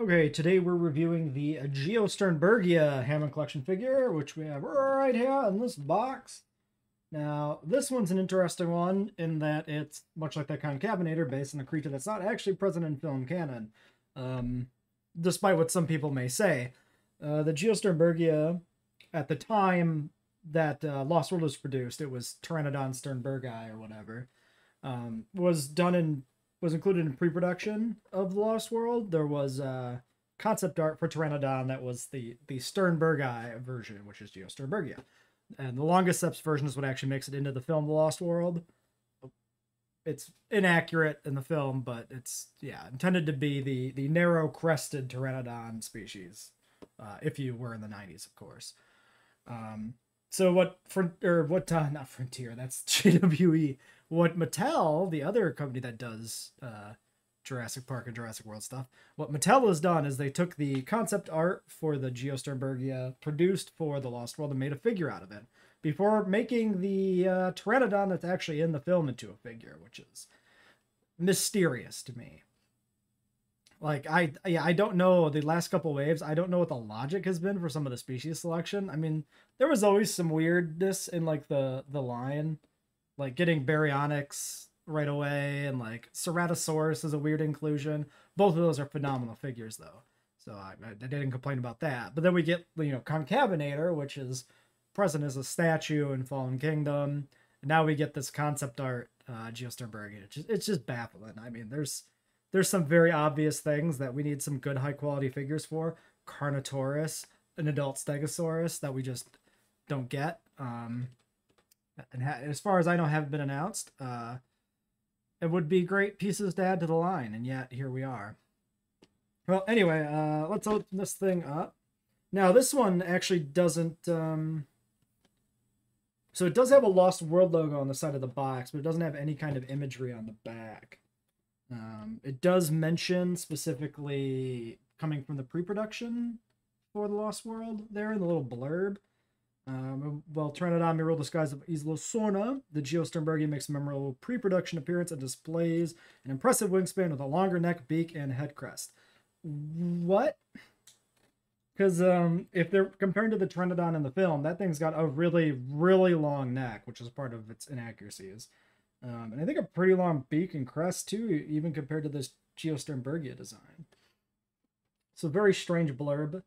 Okay, today we're reviewing the Geosternbergia Hammond collection figure, which we have right here in this box. Now, this one's an interesting one in that it's much like that Concavenator based on a creature that's not actually present in film canon, um, despite what some people may say. The Geosternbergia, at the time that Lost World was produced, it was Pteranodon Sternbergi or whatever, was done in was included in pre-production of the Lost World. There was concept art for Pteranodon that was the Sternbergi version, which is Geosternbergia. And the longest steps version is what actually makes it into the film The Lost World. It's inaccurate in the film, but it's intended to be the narrow crested Pteranodon species, if you were in the 90s, of course. So not Frontier, that's JWE. What Mattel, the other company that does Jurassic Park and Jurassic World stuff, what Mattel has done is they took the concept art for the Geosternbergia produced for the Lost World and made a figure out of it before making the Pteranodon that's actually in the film into a figure, which is mysterious to me. Like I don't know the last couple waves. I don't know what the logic has been for some of the species selection. I mean, there was always some weirdness in like the line, like getting baryonyx right away, and like Ceratosaurus is a weird inclusion. Both of those are phenomenal figures though, so I didn't complain about that. But then we get Concavenator, which is present as a statue in Fallen Kingdom, and now we get this concept art Geosternberg. It's just baffling. I mean, there's some very obvious things that we need some good high quality figures for. Carnotaurus, an adult Stegosaurus that we just don't get. And as far as I know, have been announced. It would be great pieces to add to the line, and yet here we are. Well, anyway, let's open this thing up. Now, this one actually doesn't. So it does have a Lost World logo on the side of the box, but it doesn't have any kind of imagery on the back. It does mention specifically coming from the pre-production for the Lost World there in the little blurb. Well, Pteranodon may rule the skies of Isla Sorna. The Geosternbergia makes a memorable pre-production appearance and displays an impressive wingspan with a longer neck, beak, and head crest. What? Because if they're comparing to the Pteranodon in the film, that thing's got a really, really long neck, which is part of its inaccuracies. And I think a pretty long beak and crest too, even compared to this Geosternbergia design. So very strange blurb.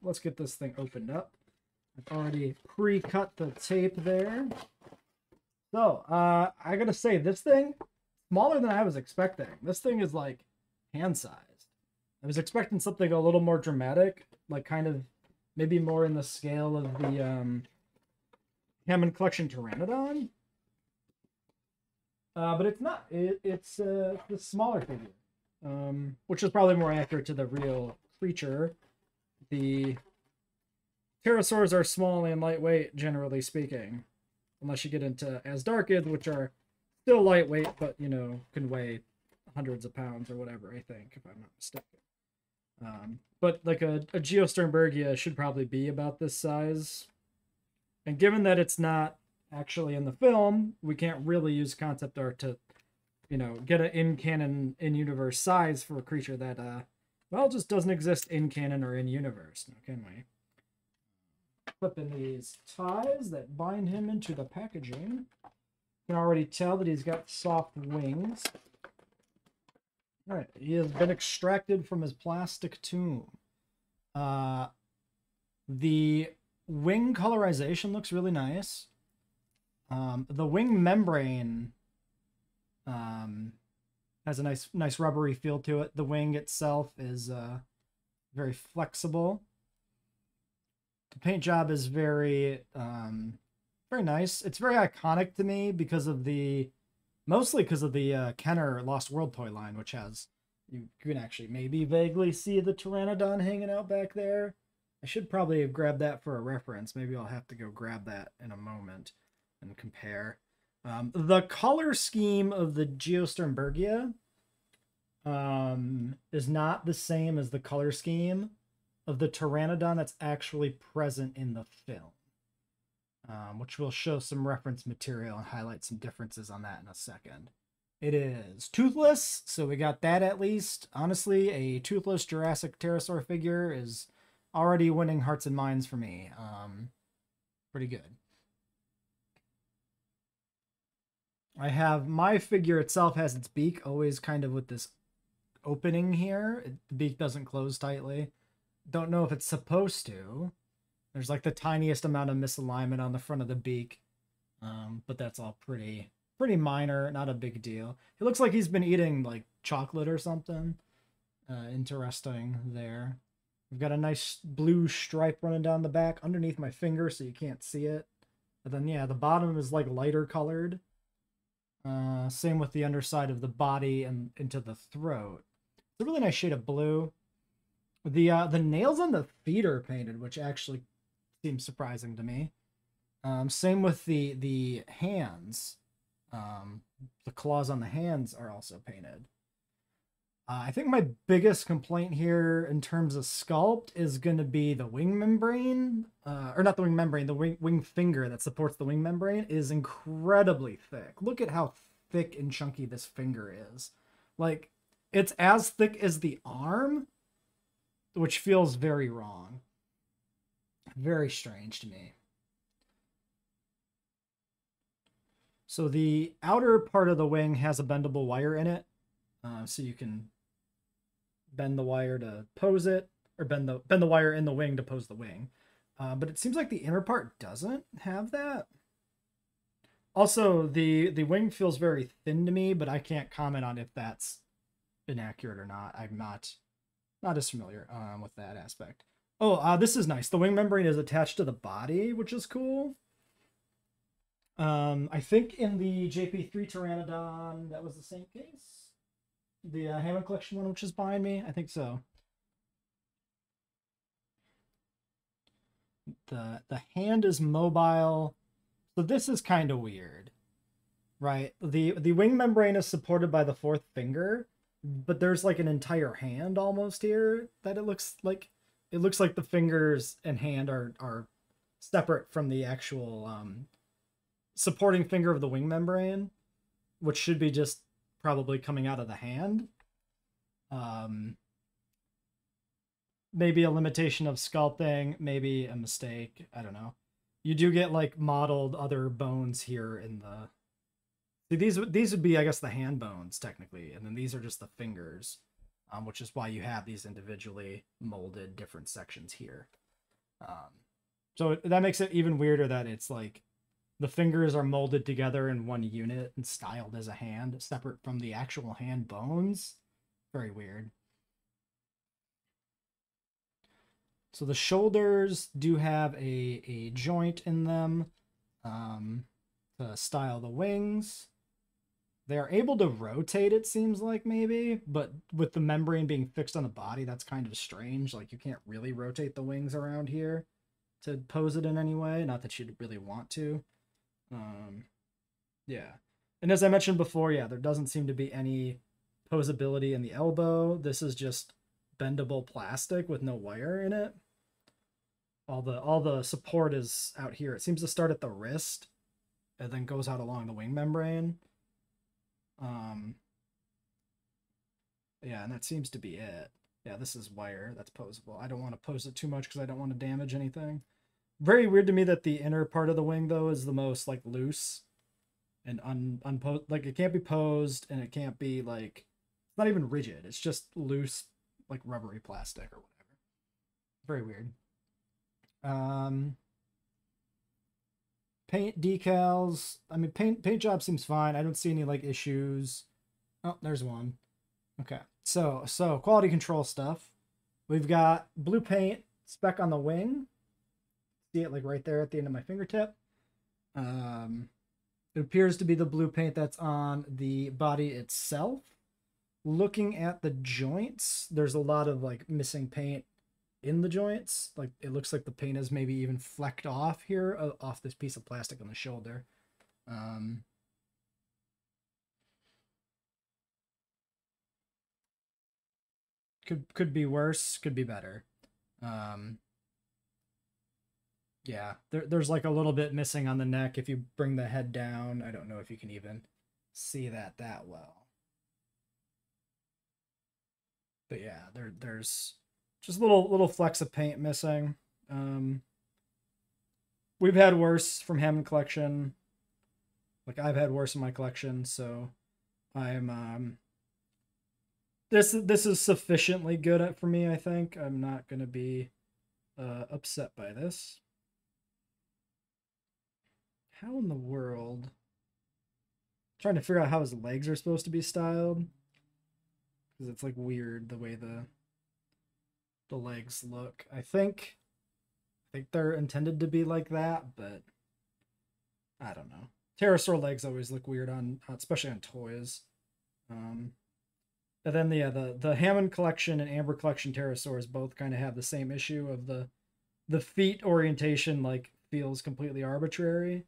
Let's get this thing opened up. I've already pre-cut the tape there. So I gotta say, this thing smaller than I was expecting. This thing is like hand-sized. I was expecting something a little more dramatic, like kind of maybe more in the scale of the Hammond Collection Pteranodon. But it's not. It's the smaller figure, which is probably more accurate to the real creature. The pterosaurs are small and lightweight, generally speaking, unless you get into Asdarchids, which are still lightweight, but can weigh hundreds of pounds or whatever. I think, if I'm not mistaken. But like a Geosternbergia should probably be about this size, and given that it's not actually in the film, we can't really use concept art to get an in canon in universe size for a creature that well, just doesn't exist in canon or in universe, now can we? Flipping these ties that bind him into the packaging, you can already tell that he's got soft wings. All right, he has been extracted from his plastic tomb. The wing colorization looks really nice. The wing membrane has a nice rubbery feel to it. The wing itself is very flexible. The paint job is very nice. It's very iconic to me mostly because of the Kenner Lost World toy line, which has, you can actually maybe vaguely see the Pteranodon hanging out back there. I should probably have grabbed that for a reference. Maybe I'll have to go grab that in a moment and compare. The color scheme of the Geosternbergia is not the same as the color scheme of the Pteranodon that's actually present in the film, which will show some reference material and highlight some differences on that in a second. It is toothless, so we got that at least. Honestly, a toothless Jurassic pterosaur figure is already winning hearts and minds for me. Pretty good. I have my figure itself has its beak always kind of with this opening here. The beak doesn't close tightly. Don't know if it's supposed to. There's like the tiniest amount of misalignment on the front of the beak, but that's all pretty minor, not a big deal. He looks like he's been eating like chocolate or something. Interesting there. We've got a nice blue stripe running down the back underneath my finger so you can't see it. But then yeah, the bottom is like lighter colored. Same with the underside of the body and into the throat. It's a really nice shade of blue. The nails on the feet are painted, which actually seems surprising to me. Same with the hands. The claws on the hands are also painted. I think my biggest complaint here in terms of sculpt is going to be the wing membrane, or not the wing membrane, the wing finger that supports the wing membrane is incredibly thick. Look at how thick and chunky this finger is. Like, it's as thick as the arm, which feels very wrong. Very strange to me. So the outer part of the wing has a bendable wire in it, so you can bend the wire to pose it, or bend the wire in the wing to pose the wing. But it seems like the inner part doesn't have that. Also, the wing feels very thin to me, but I can't comment on if that's inaccurate or not. I'm not as familiar with that aspect. Oh, this is nice. The wing membrane is attached to the body, which is cool. I think in the JP3 Pteranodon, that was the same case. The Hammond collection one, which is behind me. I think so. The hand is mobile. So this is kind of weird, right? The wing membrane is supported by the fourth finger, but there's like an entire hand almost here that it looks like the fingers and hand are separate from the actual supporting finger of the wing membrane, which should be just probably coming out of the hand. Maybe a limitation of sculpting, maybe a mistake. I don't know. You do get like modeled other bones here in the. See, these would be, I guess, the hand bones technically, and then these are just the fingers, which is why you have these individually molded different sections here. So that makes it even weirder that it's like the fingers are molded together in one unit and styled as a hand, separate from the actual hand bones. Very weird. So the shoulders do have a joint in them to style the wings. They are able to rotate, it seems like, maybe, but with the membrane being fixed on the body, that's kind of strange. Like, you can't really rotate the wings around here to pose it in any way. Not that you'd really want to. Yeah. And as I mentioned before, yeah, there doesn't seem to be any posability in the elbow. This is just bendable plastic with no wire in it. All the support is out here. It seems to start at the wrist and then goes out along the wing membrane. Yeah, and that seems to be it. Yeah, this is wire that's posable. I don't want to pose it too much because I don't want to damage anything. Very weird to me that the inner part of the wing, though, is the most, like, loose and like, it can't be posed, and it can't be, like, it's not even rigid. It's just loose, like, rubbery plastic or whatever. Very weird. Paint decals. I mean, paint job seems fine. I don't see any, like, issues. Oh, there's one. Okay. So quality control stuff. We've got blue paint speck on the wing. See it, like, right there at the end of my fingertip. It appears to be the blue paint that's on the body itself. Looking at the joints, there's a lot of, like, missing paint in the joints. Like, it looks like the paint is maybe even flecked off here, off this piece of plastic on the shoulder. Could be worse, could be better. Yeah, there's like a little bit missing on the neck. If you bring the head down, I don't know if you can even see that well. But yeah, there's just little flecks of paint missing. We've had worse from Hammond collection. Like I've had worse in my collection, so I'm this is sufficiently good for me. I think I'm not gonna be upset by this. How in the world? I'm trying to figure out how his legs are supposed to be styled, because it's like weird the way the legs look. I think they're intended to be like that, but I don't know. Pterosaur legs always look weird on, especially on toys. And then the Hammond collection and Amber collection pterosaurs both kind of have the same issue of the feet orientation like feels completely arbitrary.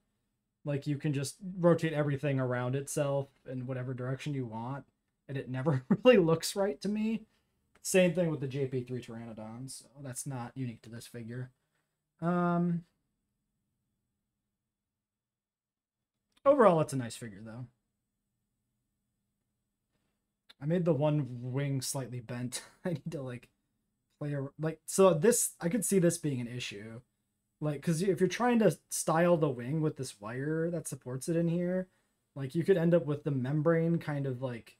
Like you can just rotate everything around itself in whatever direction you want, and it never really looks right to me. Same thing with the JP3 Pteranodons. So that's not unique to this figure. Overall, it's a nice figure, though. I made the one wing slightly bent. I need to, like, play a... Like, so this... I could see this being an issue. Like, because if you're trying to style the wing with this wire that supports it in here, like, you could end up with the membrane kind of, like,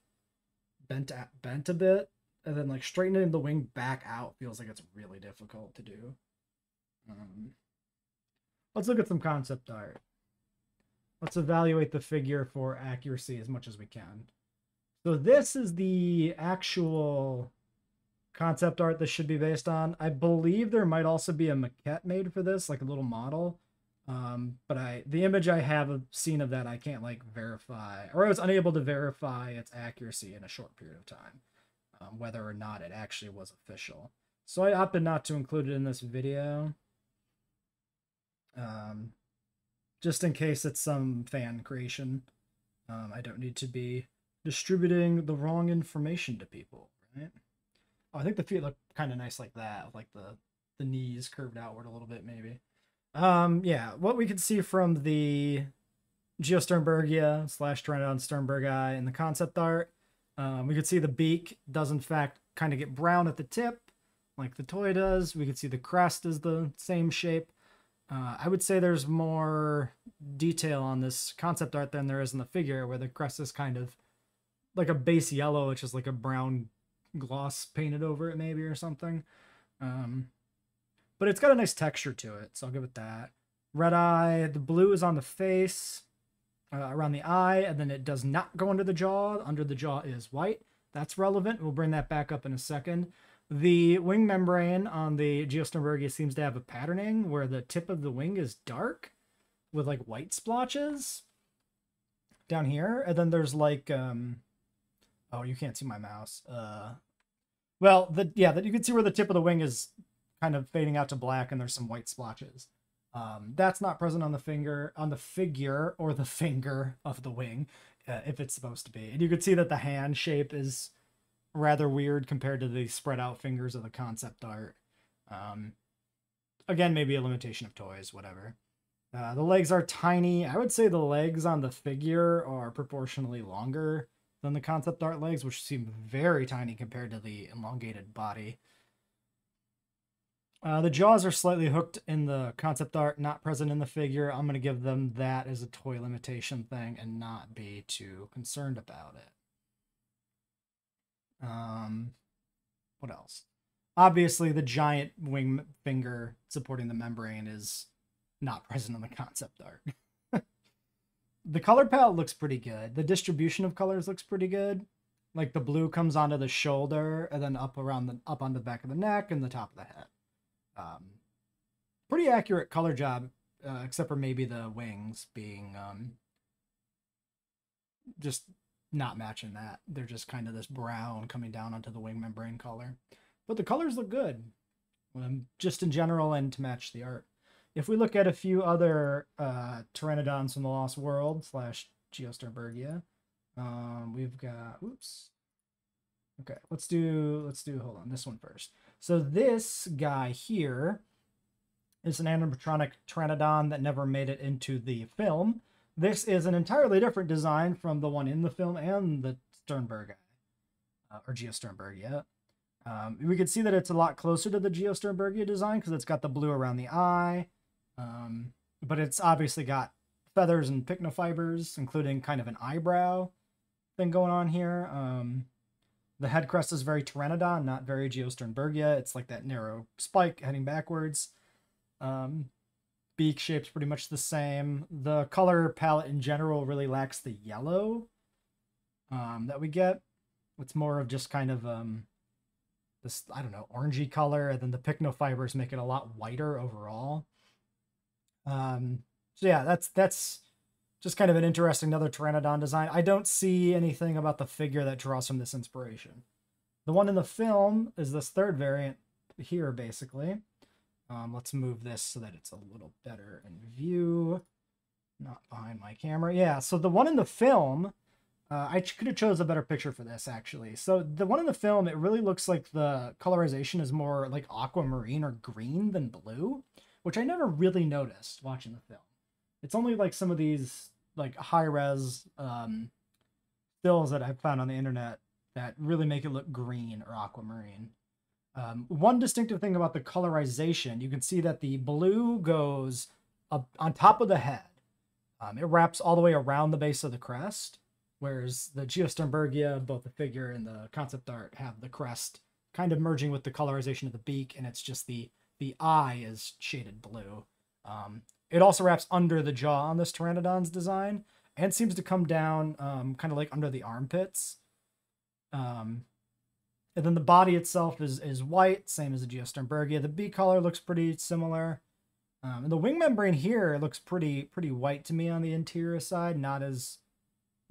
bent a bit. And then, like, straightening the wing back out feels like it's really difficult to do. Let's look at some concept art. Let's evaluate the figure for accuracy as much as we can. So this is the actual concept art this should be based on. I believe there might also be a maquette made for this, like a little model. But the image I have seen of that, I can't like verify, or I was unable to verify its accuracy in a short period of time, whether or not it actually was official. So I opted not to include it in this video. Just in case it's some fan creation. I don't need to be distributing the wrong information to people, right? Oh, I think the feet look kind of nice like that, like the knees curved outward a little bit, maybe. Yeah, what we can see from the Geosternbergia / Pteranodon Sternbergi in the concept art, we could see the beak does in fact kind of get brown at the tip, like the toy does. We could see the crest is the same shape. I would say there's more detail on this concept art than there is in the figure, where the crest is kind of like a base yellow, which is like a brown gloss painted over it maybe or something. But it's got a nice texture to it, so I'll give it that. Red eye, the blue is on the face, around the eye, and then it does not go under the jaw. Under the jaw is white. That's relevant. We'll bring that back up in a second. The wing membrane on the Geosternbergia seems to have a patterning where the tip of the wing is dark with like white splotches down here. And then there's like, oh, you can't see my mouse. Well, you can see where the tip of the wing is kind of fading out to black and there's some white splotches. That's not present on the figure or the finger of the wing, if it's supposed to be. And you can see that the hand shape is rather weird compared to the spread out fingers of the concept art. Again, maybe a limitation of toys, whatever. The legs are tiny. I would say the legs on the figure are proportionally longer than the concept art legs, which seem very tiny compared to the elongated body. The jaws are slightly hooked in the concept art, not present in the figure. I'm going to give them that as a toy limitation thing and not be too concerned about it. What else? Obviously, the giant wing finger supporting the membrane is not present in the concept art. The color palette looks pretty good. The distribution of colors looks pretty good. Like the blue comes onto the shoulder and then up on the back of the neck and the top of the head. Pretty accurate color job, except for maybe the wings being just not matching that. They're just kind of this brown coming down onto the wing membrane color. But the colors look good, just in general and to match the art. If we look at a few other Pteranodons from the Lost World / Geosternbergia, we've got, oops. Okay, let's do, hold on, this one first. So this guy here is an animatronic Pteranodon that never made it into the film. this is an entirely different design from the one in the film and the Sternberg, or Geosternbergia. We can see that it's a lot closer to the Geosternbergia design because it's got the blue around the eye, but it's obviously got feathers and pycnofibers, including kind of an eyebrow thing going on here. The head crest is very Pteranodon, not very Geosternbergia. It's like that narrow spike heading backwards. Beak shape's pretty much the same. The color palette in general really lacks the yellow that we get. It's more of just kind of this, I don't know, orangey color, and then the pycnofibers make it a lot whiter overall. So yeah, that's just kind of an interesting another Pteranodon design. I don't see anything about the figure that draws from this inspiration. The one in the film is this third variant here, basically. Let's move this so that it's a little better in view, not behind my camera. Yeah, so the one in the film, I could have chose a better picture for this, actually. So the one in the film, it really looks like the colorization is more like aquamarine or green than blue, which I never really noticed watching the film. It's only like some of these like high-res stills that I've found on the internet that really make it look green or aquamarine. One distinctive thing about the colorization, you can see that the blue goes up on top of the head. It wraps all the way around the base of the crest, whereas the Geosternbergia, both the figure and the concept art, have the crest kind of merging with the colorization of the beak, and it's just the eye is shaded blue. It also wraps under the jaw on this Pteranodon's design, and seems to come down kind of like under the armpits. And then the body itself is white, same as the Geosternbergia. The beak color looks pretty similar. And the wing membrane here looks pretty white to me on the interior side, not as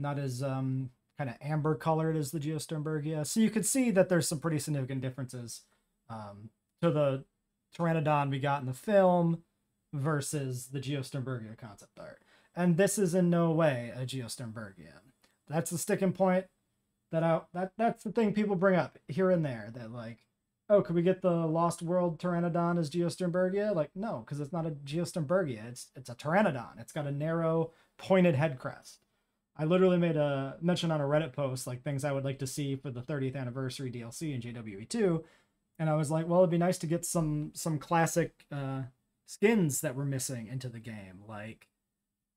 kind of amber colored as the Geosternbergia. So you can see that there's some pretty significant differences to the Pteranodon we got in the film versus the Geosternbergia concept art. And this is in no way a Geosternbergia. That's the sticking point. That's the thing people bring up here and there, that like, oh, could we get the Lost World Pteranodon as Geosternbergia? Like, no, because it's not a Geosternbergia. It's a Pteranodon. It's got a narrow, pointed head crest. I literally made a mention on a Reddit post, like things I would like to see for the 30th anniversary DLC in JWE2, and I was like, well, it'd be nice to get some classic skins that were missing into the game, like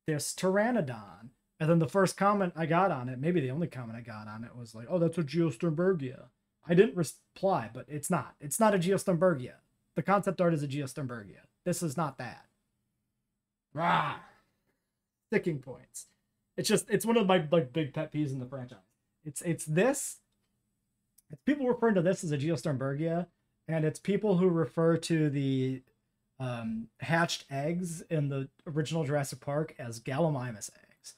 this Pteranodon. And then the first comment I got on it, maybe the only comment I got on it, was like, oh, that's a Geosternbergia. I didn't reply, but it's not. It's not a Geosternbergia. The concept art is a Geosternbergia. This is not that. Rah! Sticking points. It's one of my like big pet peeves in the franchise. It's this. It's people referring to this as a Geosternbergia, and it's people who refer to the hatched eggs in the original Jurassic Park as Gallimimus eggs.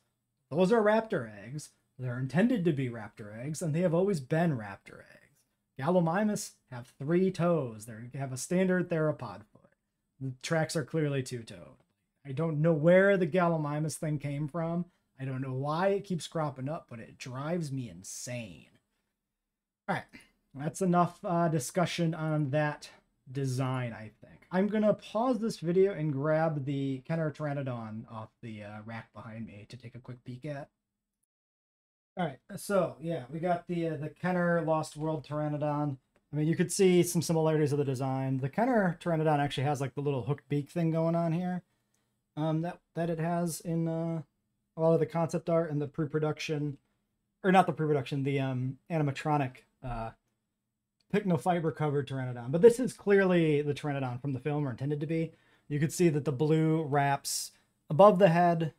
Those are raptor eggs. They're intended to be raptor eggs, and they have always been raptor eggs. Gallimimus have 3 toes. They have a standard theropod foot. The tracks are clearly 2-toed. I don't know where the Gallimimus thing came from. I don't know why it keeps cropping up, but it drives me insane. All right, that's enough discussion on that design, I think. I'm going to pause this video and grab the Kenner Pteranodon off the rack behind me to take a quick peek at. All right, so yeah, we got the Kenner Lost World Pteranodon. I mean, you could see some similarities of the design. The Kenner Pteranodon actually has like the little hooked beak thing going on here, that it has in a lot of the concept art and the pre-production, or not the pre-production, the animatronic pycnofiber covered Pteranodon. But this is clearly the Pteranodon from the film, or intended to be. You could see that the blue wraps above the head,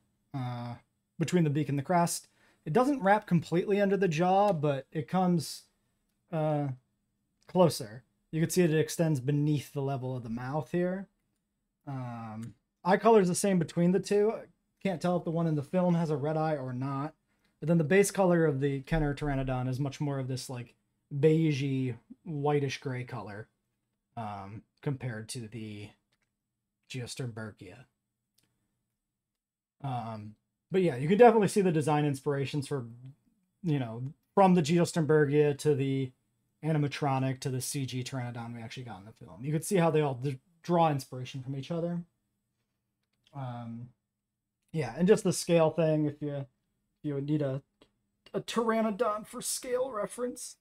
between the beak and the crest. It doesn't wrap completely under the jaw, but it comes closer. You can see that it extends beneath the level of the mouth here. Eye color is the same between the two. Can't tell if the one in the film has a red eye or not. But then the base color of the Kenner Pteranodon is much more of this like beigey, whitish gray color compared to the Geosternbergia. But yeah, you can definitely see the design inspirations for, you know, from the Geosternbergia to the animatronic to the CG Pteranodon we actually got in the film. You could see how they all draw inspiration from each other. Yeah, and just the scale thing, if you would need a pteranodon for scale reference.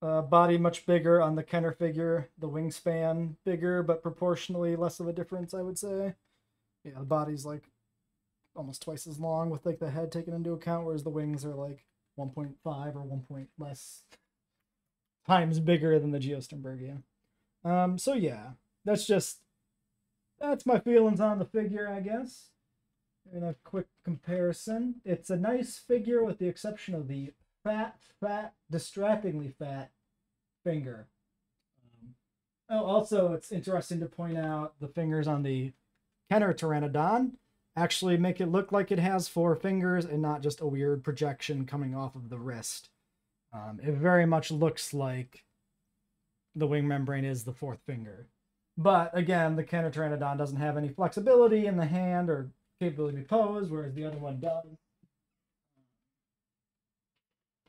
Body much bigger on the Kenner figure, the wingspan bigger, but proportionally less of a difference, I would say. Yeah, the body's like almost twice as long with like the head taken into account, whereas the wings are like 1.5 or 1 point less times bigger than the Geosternbergia. So yeah, that's my feelings on the figure, I guess. In a quick comparison, it's a nice figure with the exception of the fat, distractingly fat finger. Also, it's interesting to point out the fingers on the Kenner Pteranodon actually make it look like it has 4 fingers and not just a weird projection coming off of the wrist. It very much looks like the wing membrane is the 4th finger. But again, the Kenner Pteranodon doesn't have any flexibility in the hand or capability to pose, whereas the other one does.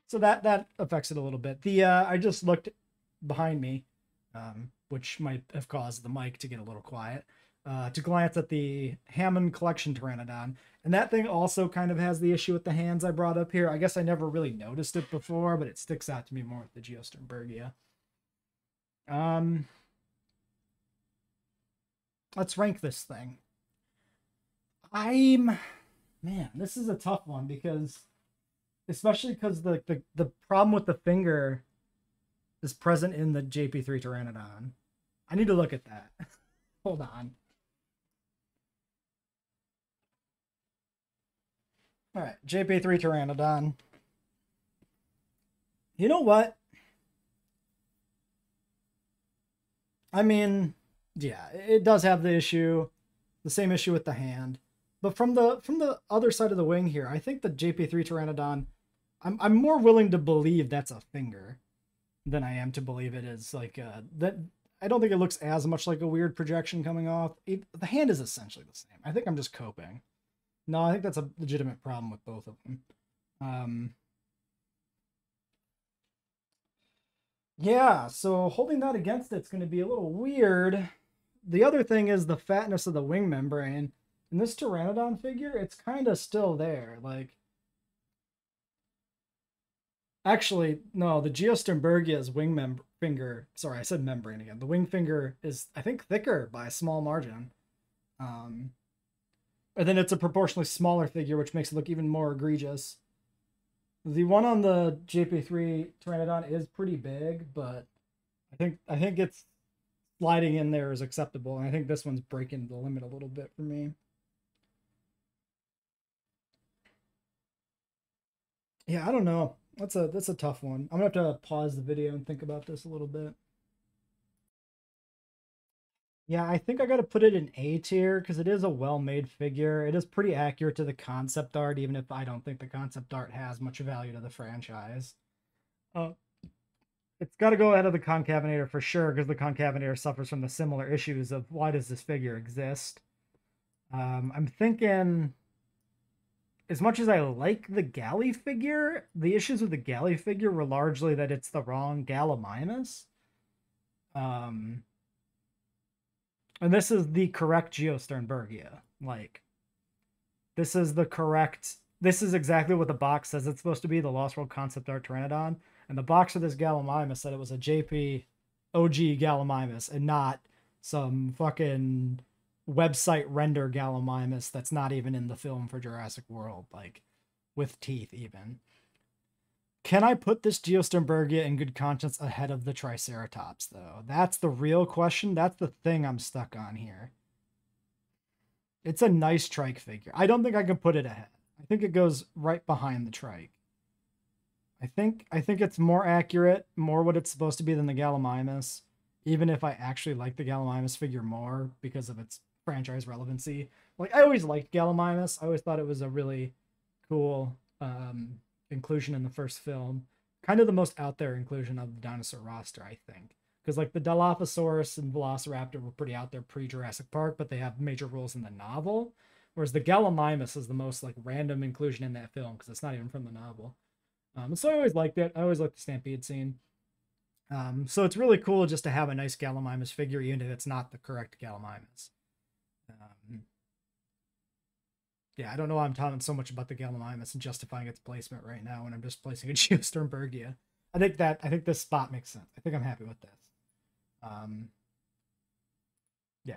So that affects it a little bit. I just looked behind me, which might have caused the mic to get a little quiet, to glance at the Hammond collection Pteranodon. And that thing also kind of has the issue with the hands I brought up here. I guess I never really noticed it before, but it sticks out to me more with the Geosternbergia. Let's rank this thing. Man, this is a tough one because, especially because the problem with the finger is present in the JP3 Pteranodon. I need to look at that. Hold on. All right, JP3 Pteranodon. You know what? I mean, yeah, it does have the same issue with the hand. But from the other side of the wing here, I think the JP3 Pteranodon, I'm more willing to believe that's a finger than I am to believe it is like that. I don't think it looks as much like a weird projection coming off. The hand is essentially the same. I think I'm just coping. No, I think that's a legitimate problem with both of them. Yeah, so holding that against it's going to be a little weird. The other thing is the fatness of the wing membrane. In this Pteranodon figure, it's kind of still there. Like, actually, no, the Geosternbergia's finger. Sorry, I said membrane again. The wing finger is, I think, thicker by a small margin. And then it's a proportionally smaller figure, which makes it look even more egregious. The one on the JP3 Pteranodon is pretty big, but I think it's sliding in there is acceptable, and I think this one's breaking the limit a little bit for me. Yeah, I don't know. That's a tough one. I'm gonna have to pause the video and think about this a little bit. Yeah, I think I got to put it in A tier because it is a well-made figure. It is pretty accurate to the concept art, even if I don't think the concept art has much value to the franchise. Uh, it's got to go ahead of the Concavenator for sure because the Concavenator suffers from the similar issues of why does this figure exist? I'm thinking, as much as I like the Galley figure, the issues with the Galley figure were largely that it's the wrong Gallimimus. And this is the correct Geosternbergia. Like, this is exactly what the box says it's supposed to be, the Lost World Concept Art Pteranodon. And the box of this Gallimimus said it was a JP OG Gallimimus and not some fucking website render Gallimimus that's not even in the film for Jurassic World, like, with teeth even. Can I put this Geosternbergia in good conscience ahead of the Triceratops, though? That's the real question. That's the thing I'm stuck on here. It's a nice trike figure. I don't think I can put it ahead. I think it goes right behind the trike. I think it's more accurate, more what it's supposed to be than the Gallimimus, even if I actually like the Gallimimus figure more because of its franchise relevancy. Like, I always liked Gallimimus. I always thought it was a really cool inclusion in the first film. Kind of the most out there inclusion of the dinosaur roster, I think. Because, like, the Dilophosaurus and Velociraptor were pretty out there pre-Jurassic Park, but they have major roles in the novel. Whereas the Gallimimus is the most, like, random inclusion in that film because it's not even from the novel. So I always liked it. I always liked the Stampede scene. So it's really cool just to have a nice Gallimimus figure, even if it's not the correct Gallimimus. Yeah, I don't know why I'm talking so much about the Gallimimus and justifying its placement right now when I'm just placing a Geosternbergia. I think this spot makes sense. I think I'm happy with this. Yeah.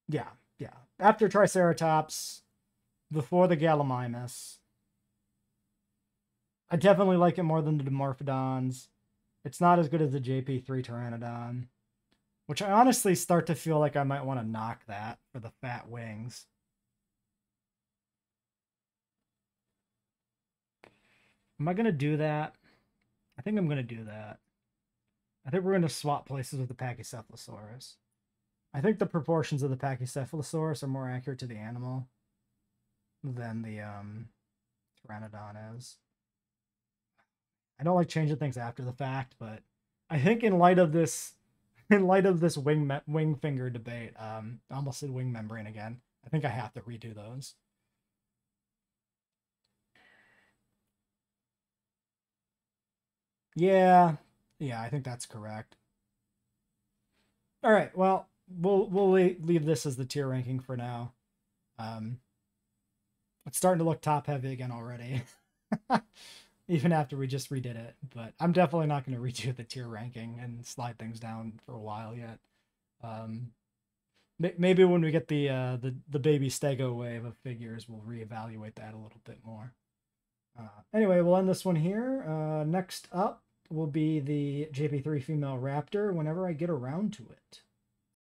Yeah, yeah. After Triceratops, before the Gallimimus. I definitely like it more than the Dimorphodons. It's not as good as the JP3 Pteranodon, which I honestly start to feel like I might want to knock that for the fat wings. Am I going to do that? I think I'm going to do that. I think we're going to swap places with the Pachycephalosaurus. I think the proportions of the Pachycephalosaurus are more accurate to the animal than the Pteranodon is. I don't like changing things after the fact, but I think in light of this wing finger debate, I almost said wing membrane again. I think I have to redo those. Yeah, I think that's correct. All right, well, we'll leave this as the tier ranking for now. It's starting to look top heavy again already. Even after we just redid it, but I'm definitely not going to redo the tier ranking and slide things down for a while yet. Maybe when we get the baby Stego wave of figures, we'll reevaluate that a little bit more. Anyway, we'll end this one here. Next up will be the JP3 female raptor whenever I get around to it.